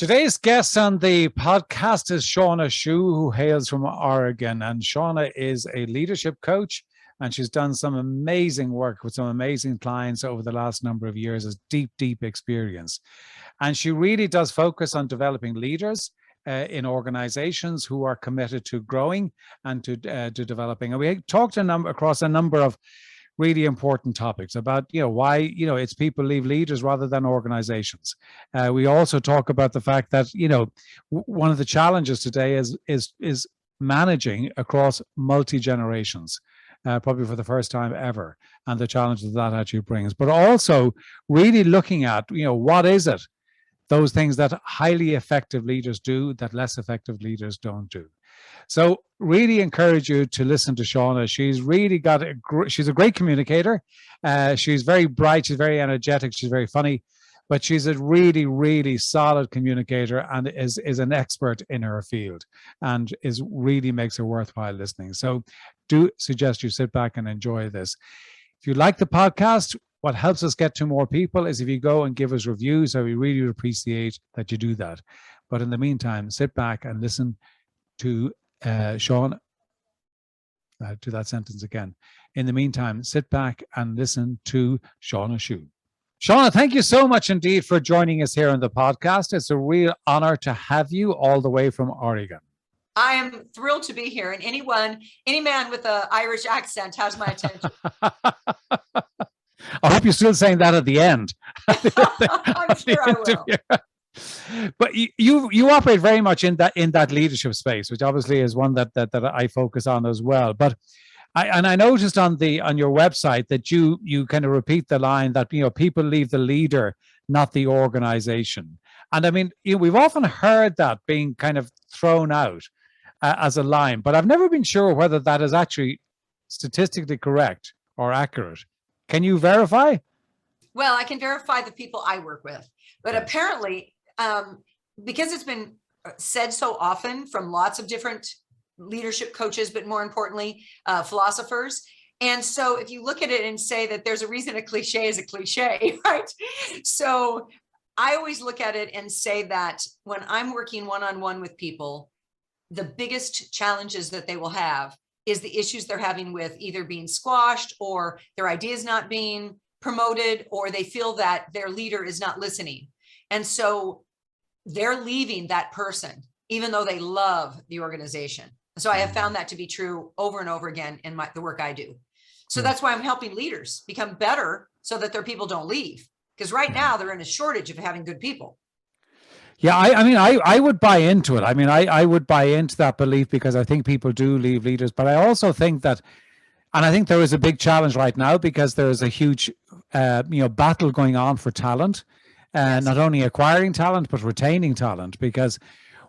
Today's guest on the podcast is Shawna Schuh, who hails from Oregon. And Shawna is a leadership coach, and she's done some amazing work with some amazing clients over the last number of years, as deep experience. And she really does focus on developing leaders in organizations who are committed to growing and to developing. And we talked across a number of really important topics about why it's people leave leaders rather than organizations. We also talk about the fact that one of the challenges today is managing across multi generations, probably for the first time ever, and the challenges that actually brings. But also really looking at what is it, those things that highly effective leaders do that less effective leaders don't do. So really encourage you to listen to Shawna. She's really she's a great communicator. She's very bright. She's very energetic. She's very funny, but she's a really solid communicator and is an expert in her field, and really makes her worthwhile listening. So do suggest you sit back and enjoy this. If you like the podcast, what helps us get to more people is if you go and give us reviews. So we really appreciate that you do that. But in the meantime, sit back and listen to Sean, to that sentence again. In the meantime, sit back and listen to Shawna Schuh. Shawna, thank you so much indeed for joining us here on the podcast. It's a real honor to have you all the way from Oregon. I am thrilled to be here, and any man with an Irish accent has my attention. I hope you're still saying that at the end. I'm sure I will. But you operate very much in that leadership space, which obviously is one that I focus on as well. But I noticed on your website that you kind of repeat the line that people leave the leader, not the organization. And I mean, we've often heard that being kind of thrown out as a line, but I've never been sure whether that is actually statistically correct or accurate. Can you verify? Well, I can verify the people I work with, but apparently, because it's been said so often from lots of different leadership coaches, but more importantly, philosophers. And so if you look at it and say that there's a reason a cliche is a cliche, right? So I always look at it and say that when I'm working one-on-one with people, the biggest challenges that they will have is the issues they're having with either being squashed or their ideas not being promoted, or they feel that their leader is not listening. And so they're leaving that person, even though they love the organization. So I have found that to be true over and over again in the work I do. So that's why I'm helping leaders become better so that their people don't leave. Because right now they're in a shortage of having good people. Yeah, I mean, I would buy into it. I mean, I would buy into that belief because I think people do leave leaders. But I also think that, and I think there is a big challenge right now because there is a huge, battle going on for talent, and not only acquiring talent, but retaining talent, because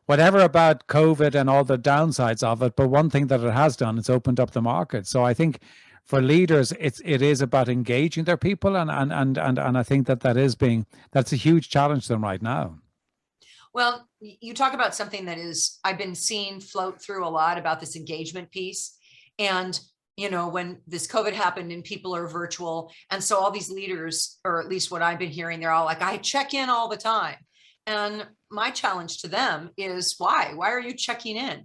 whatever about COVID and all the downsides of it, but one thing that it has done, it's opened up the market. So I think for leaders, it is about engaging their people. And I think that's a huge challenge to them right now. Well, you talk about something that I've been seeing float through a lot about this engagement piece. And when this COVID happened and people are virtual. And so all these leaders, or at least what I've been hearing, they're all like, I check in all the time. And my challenge to them is, why are you checking in?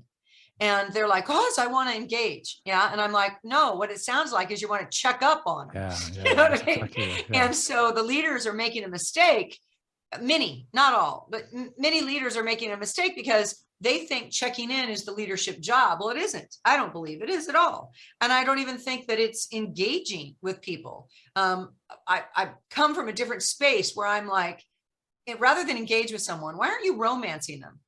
And they're like, oh, so I want to engage. Yeah. And I'm like, no, what it sounds like is you want to check up on them. Yeah, you know what I mean? exactly, yeah. And so the leaders are making a mistake. Many, not all, but many leaders are making a mistake because they think checking in is the leadership job. Well, it isn't. I don't believe it is at all. And I don't even think that it's engaging with people. I come from a different space where I'm like, rather than engage with someone, why aren't you romancing them?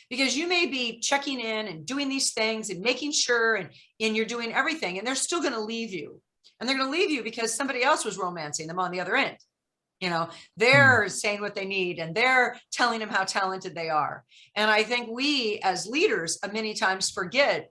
Because you may be checking in and doing these things and making sure, and you're doing everything, and they're still going to leave you. And they're going to leave you because somebody else was romancing them on the other end. They're saying what they need and they're telling them how talented they are. And I think we as leaders many times forget,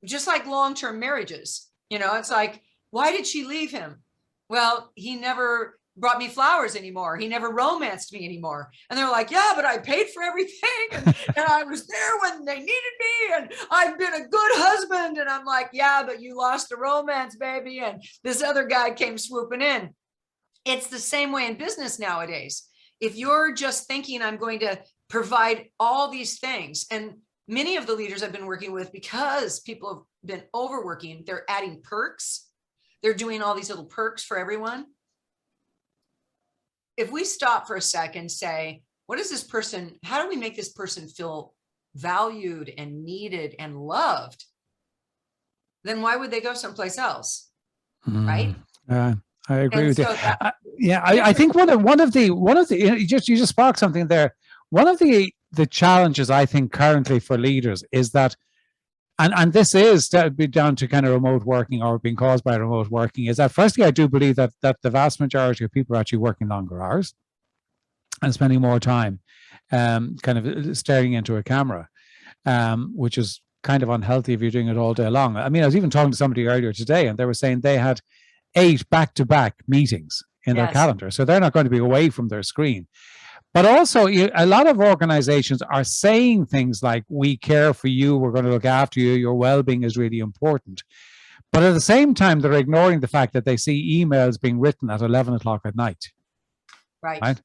just like long-term marriages, it's like, why did she leave him? Well, he never brought me flowers anymore. He never romanced me anymore. And they're like, yeah, but I paid for everything. And I was there when they needed me. And I've been a good husband. And I'm like, yeah, but you lost the romance, baby. And this other guy came swooping in. It's the same way in business nowadays. If you're just thinking I'm going to provide all these things. And many of the leaders I've been working with, because people have been overworking, they're adding perks. They're doing all these little perks for everyone. If we stop for a second, say, what is this person, how do we make this person feel valued and needed and loved? Then why would they go someplace else? Right? I agree And with you. so that, I think one of the you just sparked something there. One of the challenges I think currently for leaders is that, and this is that be down to kind of remote working or being caused by remote working, is that firstly I do believe that the vast majority of people are actually working longer hours and spending more time kind of staring into a camera, which is kind of unhealthy if you're doing it all day long. I mean, I was even talking to somebody earlier today, and they were saying they had 8 back-to-back meetings in their calendar, so they're not going to be away from their screen. But also, a lot of organizations are saying things like, we care for you, we're going to look after you, your well-being is really important. But at the same time, they're ignoring the fact that they see emails being written at 11 o'clock at night. Right?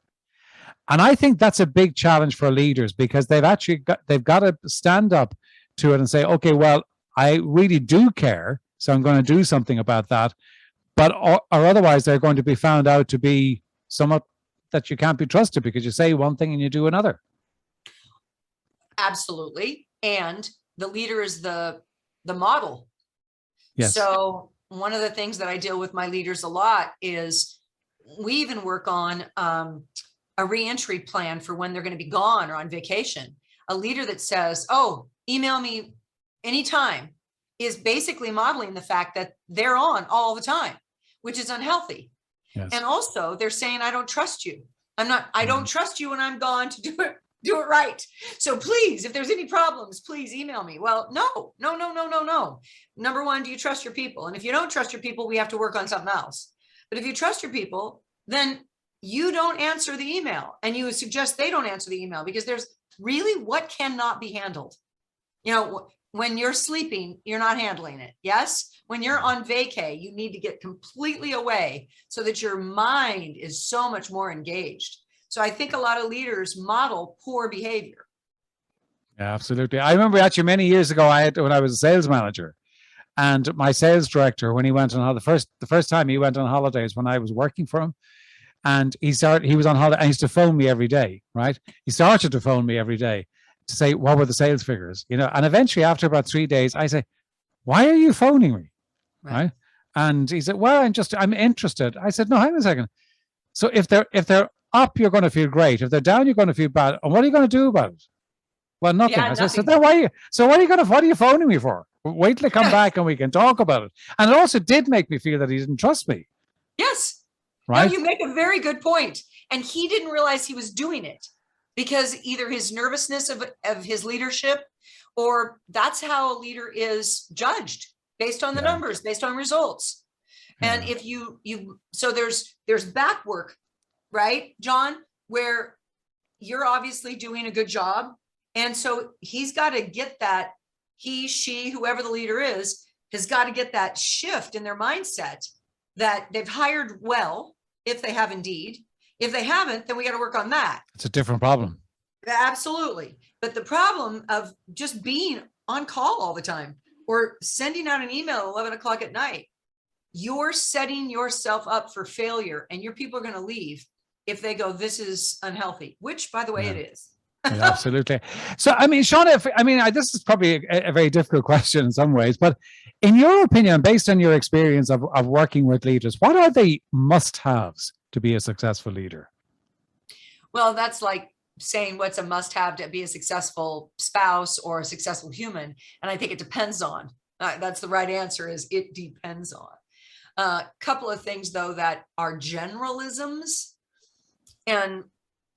And I think that's a big challenge for leaders, because they've got to stand up to it and say, okay, well, I really do care, so I'm going to do something about that. But or otherwise, they're going to be found out to be somewhat that you can't be trusted, because you say one thing and you do another. Absolutely. And the leader is the model. Yes. So one of the things that I deal with my leaders a lot is we even work on a reentry plan for when they're going to be gone or on vacation. A leader that says, oh, email me anytime, is basically modeling the fact that they're on all the time, which is unhealthy. Yes. And also they're saying, I don't trust you. I don't trust you when I'm gone to do it right. So please, if there's any problems, please email me. Well, no. Number one, do you trust your people? And if you don't trust your people, we have to work on something else. But if you trust your people, then you don't answer the email, and you suggest they don't answer the email, because there's really what cannot be handled. When you're sleeping, you're not handling it. Yes. When you're on vacay, you need to get completely away so that your mind is so much more engaged. So I think a lot of leaders model poor behavior. Yeah, absolutely. I remember actually many years ago, when I was a sales manager, and my sales director, when he went on the first time he went on holidays when I was working for him, and he was on holiday, and he used to phone me every day, right? He started to phone me every day to say, what were the sales figures? And eventually after about 3 days, I say, why are you phoning me? Right. And he said, well, I'm interested. I said, no, hang on a second. So if they're up, you're going to feel great. If they're down, you're going to feel bad. And what are you going to do about it? Well, nothing. I said, so then what are you phoning me for? Wait till I come back and we can talk about it. And it also did make me feel that he didn't trust me. Yes. Right. No, you make a very good point. And he didn't realize he was doing it, because either his nervousness of his leadership, or that's how a leader is judged, based on the numbers, based on results. And if so there's back work, right, John, where you're obviously doing a good job. And so he's got to get that, he, she, whoever the leader is, has got to get that shift in their mindset that they've hired well, if they have indeed. If they haven't, then we got to work on that. It's a different problem. Absolutely. But the problem of just being on call all the time, or sending out an email at 11 o'clock at night, you're setting yourself up for failure, and your people are going to leave if they go, this is unhealthy, which, by the way, it is. Yeah, absolutely. So, I mean, Shawna, this is probably a very difficult question in some ways, but in your opinion, based on your experience of working with leaders, what are the must-haves to be a successful leader? Well, that's like saying what's a must-have to be a successful spouse or a successful human. And I think it depends on, that's the right answer, is it depends on. A couple of things, though, that are generalisms, and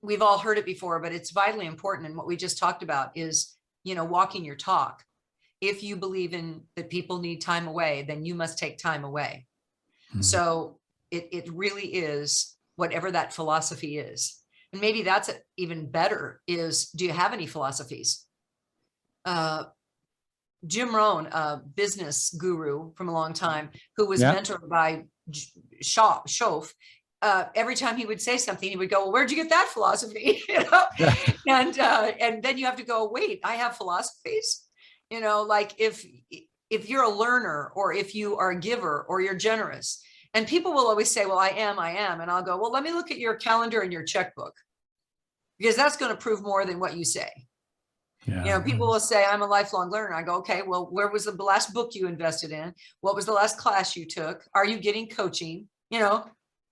we've all heard it before, but it's vitally important. And what we just talked about is, walking your talk. If you believe in that people need time away, then you must take time away. Mm-hmm. So it really is whatever that philosophy is. And maybe that's even better, is, do you have any philosophies? Jim Rohn, a business guru from a long time, who was mentored by Shawna Schuh, every time he would say something, he would go, well, where'd you get that philosophy? And then you have to go, wait, I have philosophies, like if you're a learner, or if you are a giver, or you're generous. And people will always say, well, I am. And I'll go, well, let me look at your calendar and your checkbook, because that's going to prove more than what you say. People will say, I'm a lifelong learner. I go, okay, well, where was the last book you invested in? What was the last class you took? Are you getting coaching?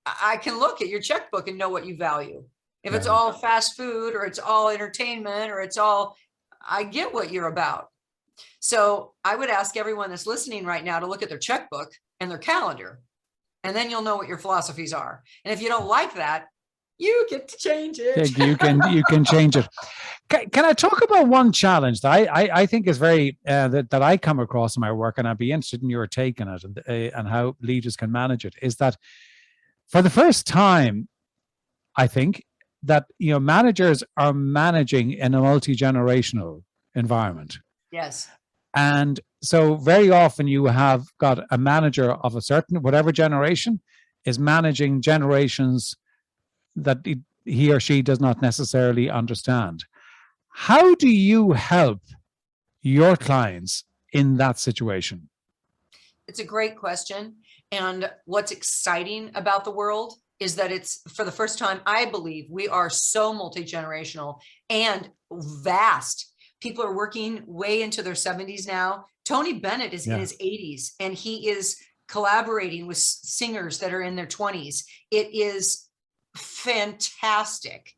I can look at your checkbook and know what you value. If it's all fast food, or it's all entertainment, or I get what you're about. So I would ask everyone that's listening right now to look at their checkbook and their calendar, and then you'll know what your philosophies are. And if you don't like that, you get to change it. You can change it. Can I talk about one challenge that I think is very that I come across in my work, and I'd be interested in your take on it, and how leaders can manage it, is that for the first time, I think that managers are managing in a multi-generational environment. Yes. And so very often you have got a manager of a certain, whatever generation, is managing generations that he or she does not necessarily understand. How do you help your clients in that situation? It's a great question. And what's exciting about the world is that it's, for the first time, I believe we are so multi-generational and vast. People are working way into their 70s now. Tony Bennett is in his 80s, and he is collaborating with singers that are in their 20s. It is fantastic.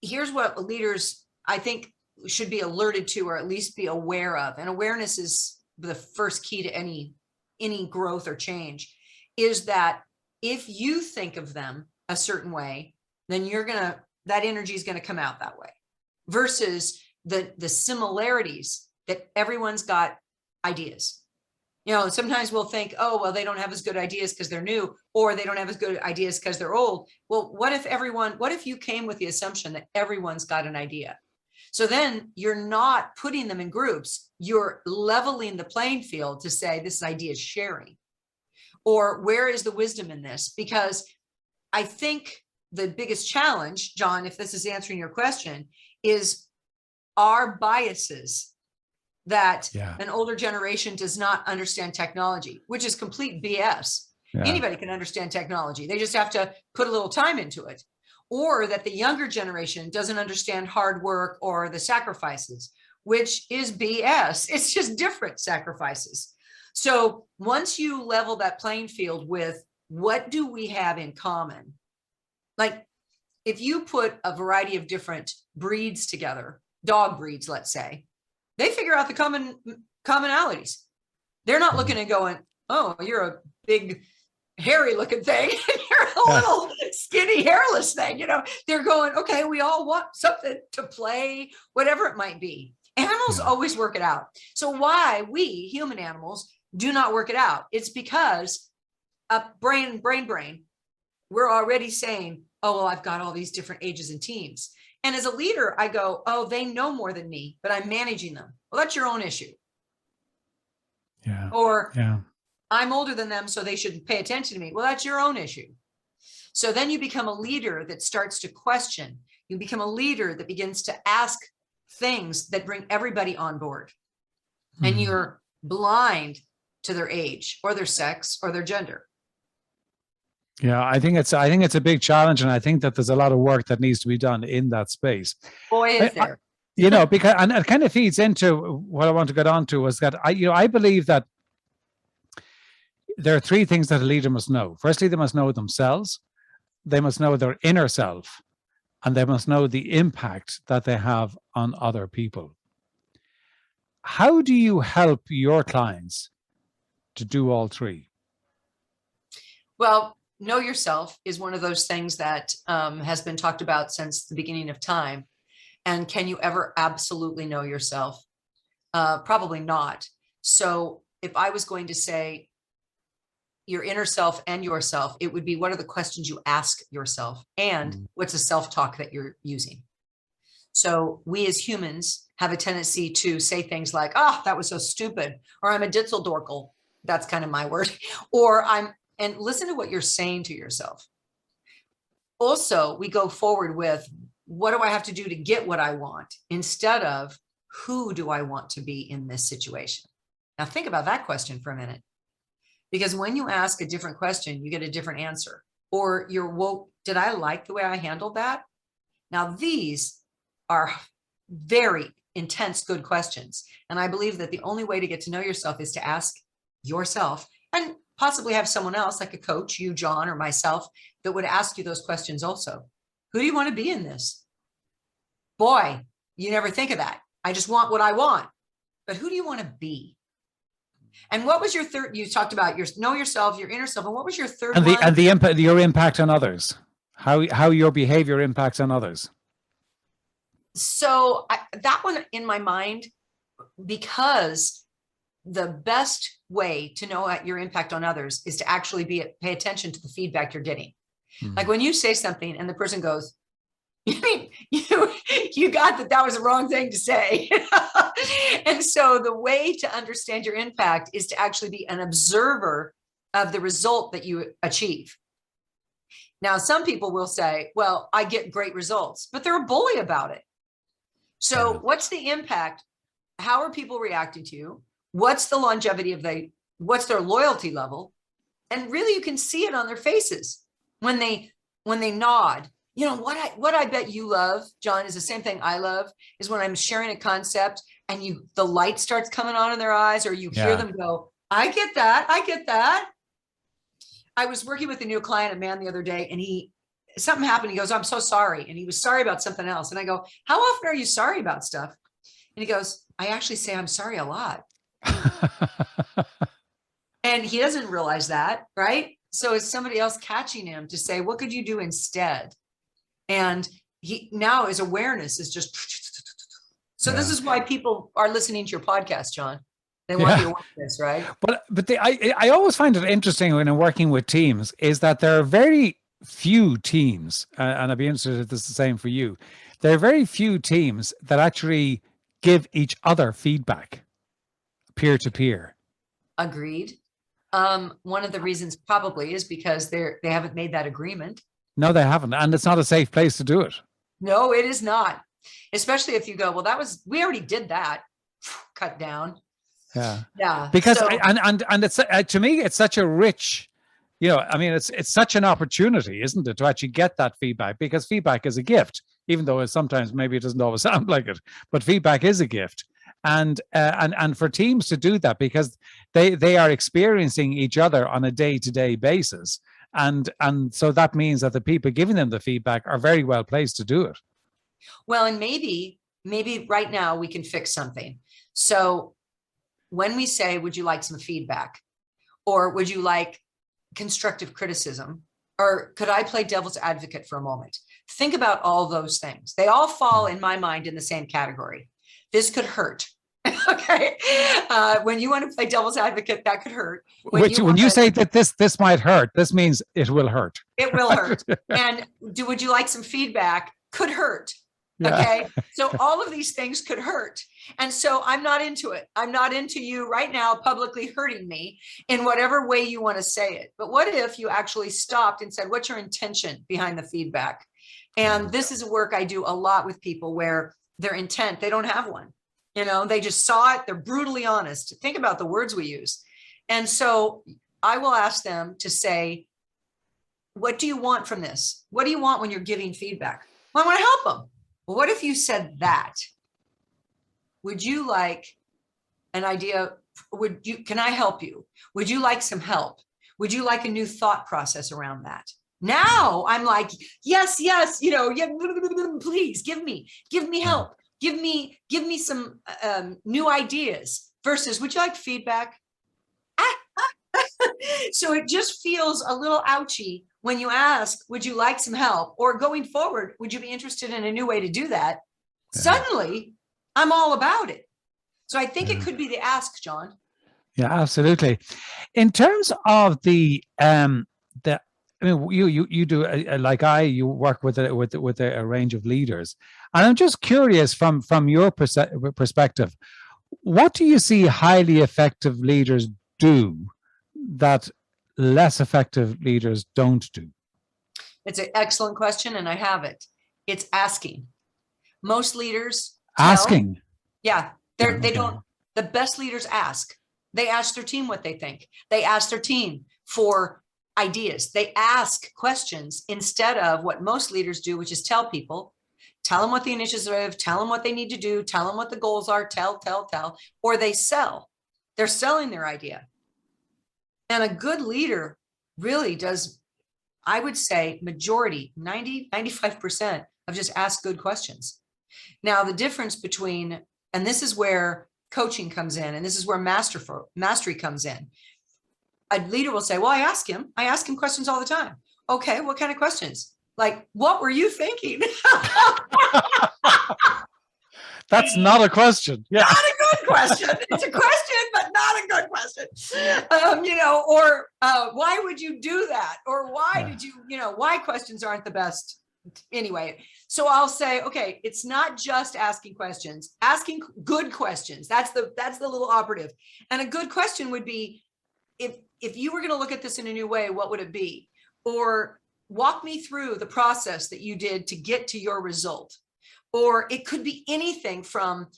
Here's what leaders, I think, should be alerted to, or at least be aware of. And awareness is the first key to any growth or change, is that if you think of them a certain way, then that energy is going to come out that way, versus the similarities that everyone's got ideas. Sometimes we'll think, oh, well, they don't have as good ideas because they're new, or they don't have as good ideas because they're old. Well, what if you came with the assumption that everyone's got an idea? So then you're not putting them in groups, you're leveling the playing field to say, this idea is sharing. Or where is the wisdom in this? Because I think the biggest challenge, John, if this is answering your question, is our biases that an older generation does not understand technology, which is complete BS. Anybody can understand technology. They just have to put a little time into it. Or that the younger generation doesn't understand hard work or the sacrifices, which is BS. It's just different sacrifices. So once you level that playing field with what do we have in common? Like if you put a variety of different breeds together, dog breeds, let's say, they figure out the commonalities. They're not looking and going, oh, you're a big hairy looking thing. You're a little skinny hairless thing. They're going, okay, we all want something to play, whatever it might be. Animals always work it out. So why we human animals do not work it out? It's because brain, we're already saying, oh, well, I've got all these different ages and teams. And as a leader, I go, oh, they know more than me, but I'm managing them. Well, that's your own issue. Or I'm older than them, so they should pay attention to me. Well, that's your own issue. So then you become a leader that starts to question. You become a leader that begins to ask things that bring everybody on board. And you're blind to their age or their sex or their gender. Yeah, I think it's a big challenge, and I think that there's a lot of work that needs to be done in that space. Boy, is there. Because and it kind of feeds into what I want to get on to, is that I believe that there are three things that a leader must know. Firstly, they must know themselves, they must know their inner self, and they must know the impact that they have on other people. How do you help your clients to do all three? Well, know yourself is one of those things that has been talked about since the beginning of time. And can you ever absolutely know yourself? Probably not. So if I was going to say your inner self and yourself, it would be, what are the questions you ask yourself? And what's the self-talk that you're using? So we as humans have a tendency to say things like, oh, that was so stupid, or I'm a ditzeldorkel. That's kind of my word. Or and listen to what you're saying to yourself. Also, we go forward with, what do I have to do to get what I want, instead of who do I want to be in this situation? Now think about that question for a minute, because when you ask a different question, you get a different answer, or you're, well, did I like the way I handled that? Now, these are very intense, good questions. And I believe that the only way to get to know yourself is to ask yourself, and possibly have someone else like a coach, you, John, or myself, that would ask you those questions also. Who do you want to be in this? Boy, you never think of that. I just want what I want. But who do you want to be? And what was your third? You talked about your know yourself, your inner self. And what was your third And one? and the impact, your impact on others, how your behavior impacts on others. So that one in my mind, because the best way to know your impact on others is to actually pay attention to the feedback you're getting. Like when you say something and the person goes, you mean you got that was the wrong thing to say. And so the way to understand your impact is to actually be an observer of the result that you achieve. Now, some people will say, well, I get great results, but they're a bully about it. So what's the impact? How are people reacting to you? What's the longevity of what's their loyalty level? And really, you can see it on their faces when they nod. You know, what I bet you love, John, is the same thing I love, is when I'm sharing a concept and the light starts coming on in their eyes, or you hear them go, I get that. I get that. I was working with a new client, a man, the other day, and something happened. He goes, I'm so sorry. And he was sorry about something else. And I go, how often are you sorry about stuff? And he goes, I actually say I'm sorry a lot. And he doesn't realize that, right? So it's somebody else catching him to say, what could you do instead? And now his awareness is just, so this is why people are listening to your podcast, John. They want the awareness, right? But I always find it interesting when I'm working with teams is that there are very few teams, and I'd be interested if this is the same for you. There are very few teams that actually give each other feedback, peer to peer. Agreed. One of the reasons probably is because they haven't made that agreement. No, they haven't. And it's not a safe place to do it. No, it is not. Especially if you go, well, we already did that. Cut down. Yeah. Yeah. Because, and it's, to me, it's such a rich, I mean, it's such an opportunity, isn't it, to actually get that feedback, because feedback is a gift, even though sometimes maybe it doesn't always sound like it, but feedback is a gift. And for teams to do that, because they are experiencing each other on a day-to-day basis. And so that means that the people giving them the feedback are very well placed to do it. Well, and maybe right now we can fix something. So when we say, would you like some feedback? Or would you like constructive criticism? Or could I play devil's advocate for a moment? Think about all those things. They all fall, in my mind, in the same category. This could hurt. Okay. When you want to play devil's advocate, that could hurt. When you say that this might hurt, this means it will hurt. It will hurt. And would you like some feedback? Could hurt. Okay. So all of these things could hurt. And so I'm not into it. I'm not into you right now publicly hurting me in whatever way you want to say it. But what if you actually stopped and said, what's your intention behind the feedback? And this is a work I do a lot with people where their intent, they don't have one. They just saw it. They're brutally honest. Think about the words we use. And so I will ask them to say, what do you want from this? What do you want when you're giving feedback? Well, I want to help them. Well, what if you said that? Would you like an idea? Can I help you? Would you like some help? Would you like a new thought process around that? Now I'm like, yes, please give me help. Give me some new ideas versus, would you like feedback? So it just feels a little ouchy when you ask, would you like some help? Or going forward, would you be interested in a new way to do that? Yeah. Suddenly, I'm all about it. So I think it could be the ask, John. Yeah, absolutely. In terms of you work with a range of leaders, and I'm just curious from your perspective, what do you see highly effective leaders do that less effective leaders don't do? It's an excellent question, and I have it. It's asking. Most leaders Asking. Yeah, Yeah, they okay. don't. The best leaders ask. They ask their team what they think. They ask their team for ideas. They ask questions instead of what most leaders do, which is tell people, tell them what the initiative, tell them what they need to do, tell them what the goals are, tell, or they sell. They're selling their idea. And a good leader really does, I would say, majority, 95% of just ask good questions. Now, the difference between, and this is where coaching comes in, and this is where mastery comes in. A leader will say, well, I ask him questions all the time. Okay, what kind of questions? Like, what were you thinking? That's not a question. Yeah. Not a good question. It's a question, but not a good question. Or why would you do that? Or why did you, why questions aren't the best. Anyway, so I'll say, okay, it's not just asking questions, asking good questions. That's the little operative. And a good question would be, if you were going to look at this in a new way, what would it be? Or walk me through the process that you did to get to your result. Or it could be anything from,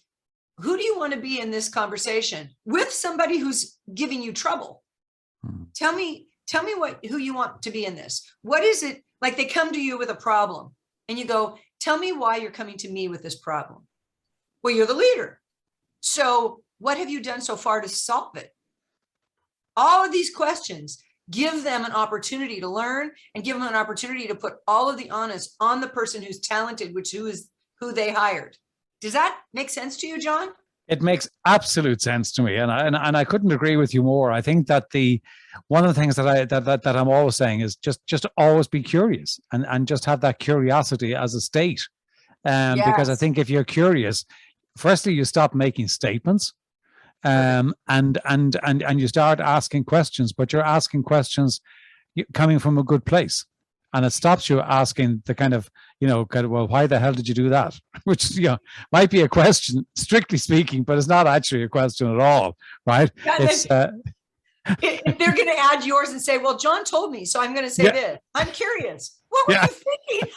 who do you want to be in this conversation with somebody who's giving you trouble? Tell me who you want to be in this. What is it? Like, they come to you with a problem and you go, tell me why you're coming to me with this problem. Well, you're the leader. So what have you done so far to solve it? All of these questions give them an opportunity to learn and give them an opportunity to put all of the onus on the person who's talented, who is who they hired. Does that make sense to you, John? It makes absolute sense to me, and I couldn't agree with you more. I think that one of the things that I'm always saying is just always be curious and just have that curiosity as a state, because I think if you're curious, firstly you stop making statements, and you start asking questions, but you're asking questions coming from a good place. And it stops you asking the kind of, well, why the hell did you do that? Which, might be a question, strictly speaking, but it's not actually a question at all, right? If they're going to add yours and say, well, John told me, so I'm going to say this. I'm curious. What were you thinking?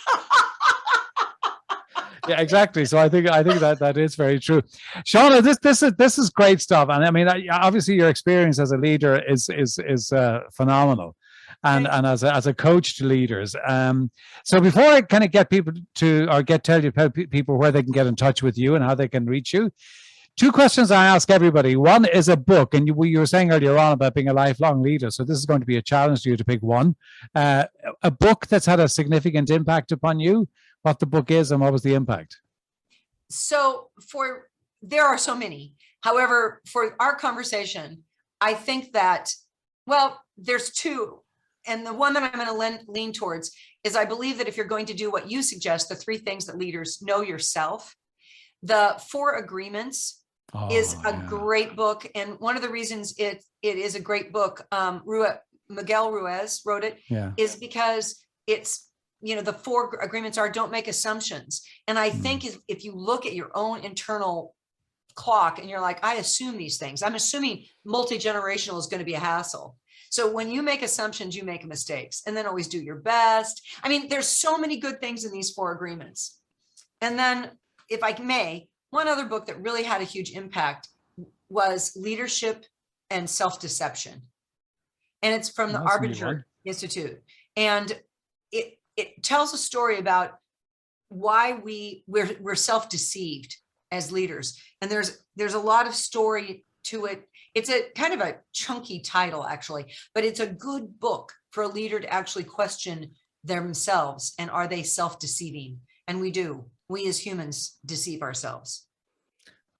Yeah, exactly. So I think that is very true. Shawna, this is great stuff. And I mean, obviously your experience as a leader is phenomenal. And as a coach to leaders. So before I kind of get people tell you people where they can get in touch with you and how they can reach you, two questions I ask everybody. One is a book, and you were saying earlier on about being a lifelong leader. So this is going to be a challenge to you to pick one. A book that's had a significant impact upon you, what the book is and what was the impact? So there are so many. However, for our conversation, I think that, well, there's two. And the one that I'm going to lean towards is, I believe that if you're going to do what you suggest, the 3 things that leaders know yourself, the 4 Agreements is a great book. And one of the reasons it is a great book, Miguel Ruiz wrote it, is because it's, the 4 agreements are, don't make assumptions. And I think if you look at your own internal clock and you're like, I assume these things, I'm assuming multi-generational is going to be a hassle. So when you make assumptions, you make mistakes, and then always do your best. I mean, there's so many good things in these 4 agreements. And then, if I may, one other book that really had a huge impact was Leadership and Self-Deception. And it's from the Arbinger Institute. And it tells a story about why we're self-deceived as leaders. And there's a lot of story to it. It's a kind of a chunky title, actually, but it's a good book for a leader to actually question themselves. And are they self-deceiving? And we do. We as humans deceive ourselves.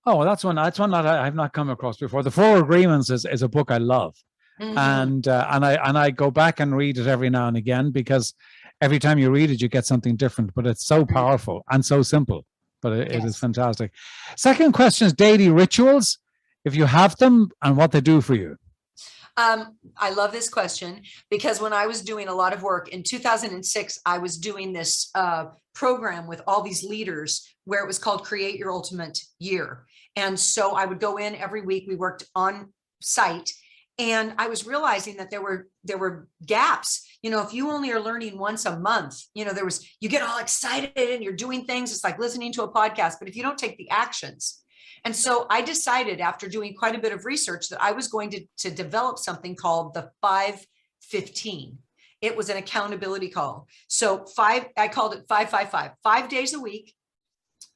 Oh, well, that's one that I've not come across before. The 4 Agreements is a book I love. And I go back and read it every now and again, because every time you read it, you get something different, but it's so powerful and so simple, but it is fantastic. Second question is daily rituals, if you have them, and what they do for you. I love this question, because when I was doing a lot of work in 2006, I was doing this program with all these leaders where it was called Create Your Ultimate Year. And so I would go in every week. We worked on site, And I was realizing that there were gaps. If you only are learning once a month, you get all excited and you're doing things. It's like listening to a podcast, but if you don't take the actions. And so I decided, after doing quite a bit of research, that I was going to develop something called the 5-15. It was an accountability call. So I called it 5-5-5, 5 days a week.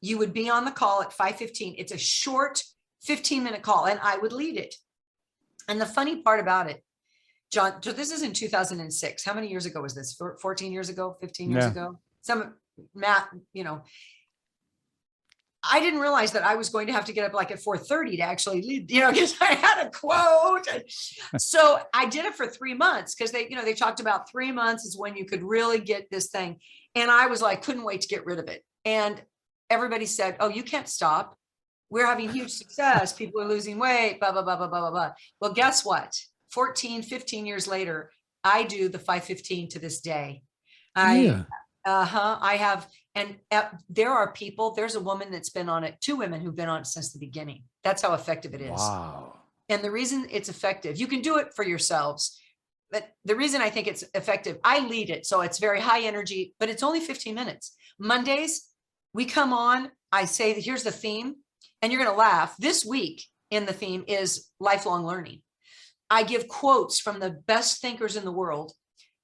You would be on the call at 5:15. It's a short 15-minute call, and I would lead it. And the funny part about it, John, so this is in 2006. How many years ago was this? 14 years ago, 15 years ago? Some math, I didn't realize that I was going to have to get up like at 4:30 to actually lead, because I had a quote. So I did it for 3 months, because they talked about 3 months is when you could really get this thing. And I was like, couldn't wait to get rid of it. And everybody said, oh, you can't stop. We're having huge success. People are losing weight, blah, blah, blah, blah, blah, blah, blah. Well, guess what? 14, 15 years later, I do the 5:15 to this day. I have, and there are people, there's a woman that's been on it, 2 women who've been on it since the beginning. That's how effective it is. Wow. And the reason it's effective, you can do it for yourselves, but the reason I think it's effective, I lead it. So it's very high energy, but it's only 15 minutes. Mondays, we come on, I say, here's the theme, and you're going to laugh. This week in the theme is lifelong learning. I give quotes from the best thinkers in the world.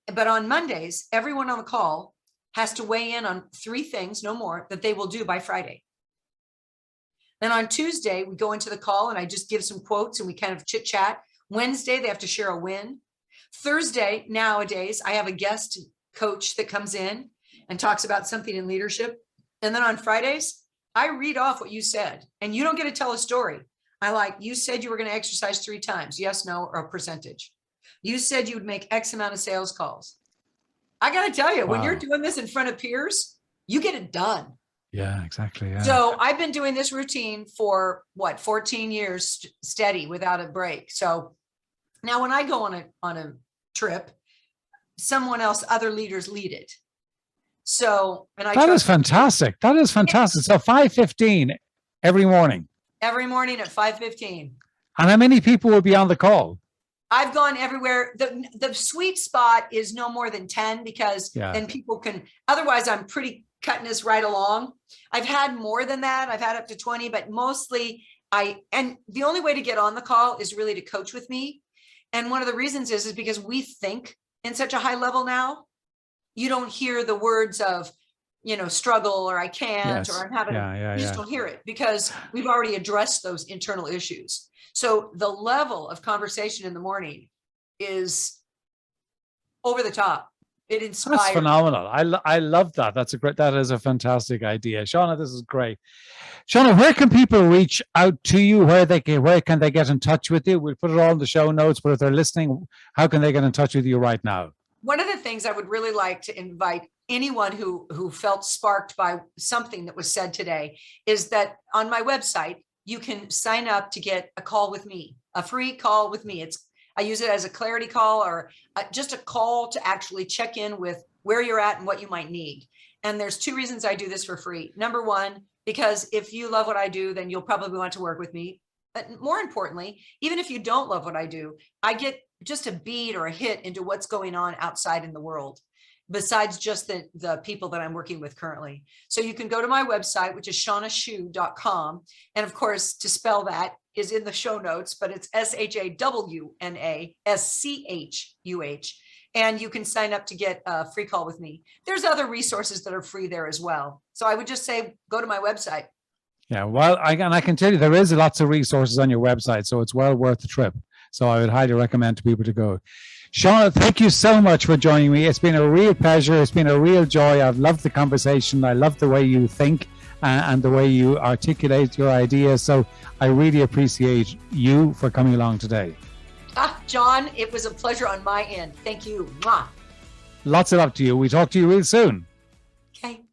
But on Mondays, everyone on the call has to weigh in on 3 things, no more, that they will do by Friday. Then on Tuesday, we go into the call and I just give some quotes and we kind of chit chat. Wednesday, they have to share a win. Thursday, nowadays, I have a guest coach that comes in and talks about something in leadership. And then on Fridays, I read off what you said, and you don't get to tell a story. You said you were going to exercise 3 times, yes, no, or a percentage. You said you would make X amount of sales calls. I got to tell you, when you're doing this in front of peers, you get it done. Yeah, exactly. Yeah. So I've been doing this routine for 14 years steady without a break. So now when I go on a trip, someone else, other leaders lead it. So, and that is fantastic. That is fantastic. So 5:15 every morning. Every morning at 5:15. And how many people will be on the call? I've gone everywhere. The sweet spot is no more than 10, because then people can, otherwise I'm pretty cutting this right along. I've had more than that. I've had up to 20, but mostly and the only way to get on the call is really to coach with me. And one of the reasons is because we think in such a high level now. You don't hear the words of, struggle, or I can't, or I'm having, you just don't hear it, because we've already addressed those internal issues. So the level of conversation in the morning is over the top. It inspires. That's phenomenal. I love that. That is a fantastic idea. Shawna, this is great. Shawna, where can people reach out to you? Where can they get in touch with you? We'll put it all in the show notes, but if they're listening, how can they get in touch with you right now? One of the things I would really like to invite anyone who felt sparked by something that was said today is that on my website, you can sign up to get a call with me, a free call with me. I use it as a clarity call, or just a call to actually check in with where you're at and what you might need. And there's 2 reasons I do this for free. Number one, because if you love what I do, then you'll probably want to work with me. But more importantly, even if you don't love what I do, I get just a bead or a hit into what's going on outside in the world, besides just the people that I'm working with currently. So you can go to my website, which is shawnaschuh.com. And of course, to spell that is in the show notes, but it's SHAWNASCHUH. And you can sign up to get a free call with me. There's other resources that are free there as well. So I would just say, go to my website. Yeah, well, I can tell you there is lots of resources on your website, so it's well worth the trip. So I would highly recommend to people to go. Shawna, thank you so much for joining me. It's been a real pleasure. It's been a real joy. I've loved the conversation. I love the way you think and the way you articulate your ideas. So I really appreciate you for coming along today. John, it was a pleasure on my end. Thank you. Mwah. Lots of love to you. We talk to you real soon. Okay.